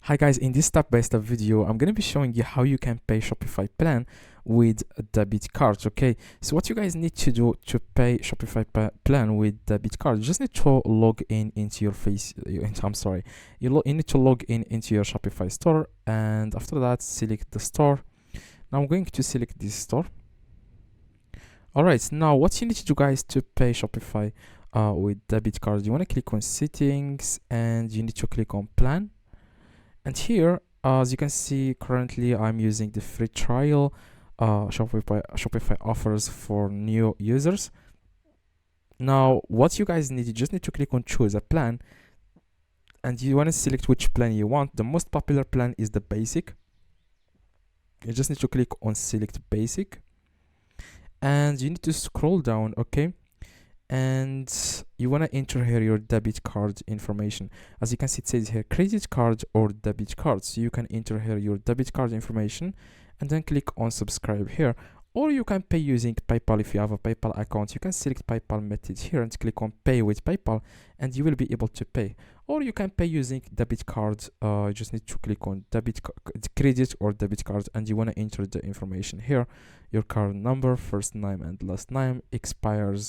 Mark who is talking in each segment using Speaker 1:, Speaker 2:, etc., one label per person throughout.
Speaker 1: Hi guys, in this step-by-step video, I'm going to be showing you how you can pay Shopify plan with a debit card. Okay, so what you guys need to do to pay Shopify plan with debit card, you just need to log in into your you need to log in into your Shopify store, and after that select the store. Now I'm going to select this store. All right, now what you need to do, guys, to pay Shopify with debit card, you want to click on settings and you need to click on plan. And here, as you can see, currently I'm using the free trial Shopify offers for new users. Now, what you guys need, you just need to click on choose a plan, and you want to select which plan you want. The most popular plan is the basic. You just need to click on select basic, and you need to scroll down, okay? And you want to enter here your debit card information. As you can see, it says here credit card or debit card, so you can enter here your debit card information and then click on subscribe here. Or you can pay using PayPal. If you have a PayPal account, you can select PayPal method here and click on pay with PayPal, and you will be able to pay. Or you can pay using debit card. You just need to click on credit or debit card, and you want to enter the information here, your card number, first name and last name, expiring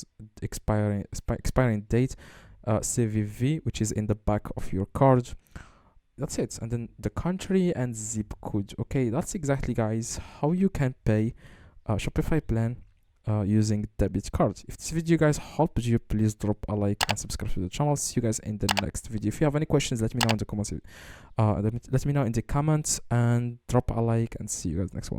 Speaker 1: date, CVV, which is in the back of your card. That's it. And then the country and zip code. Okay, that's exactly, guys, how you can pay Shopify plan using debit card. If this video, guys, helped you, please drop a like and subscribe to the channel. See you guys in the next video. If you have any questions, let me know in the comments. Let me know in the comments and drop a like, and see you guys next one.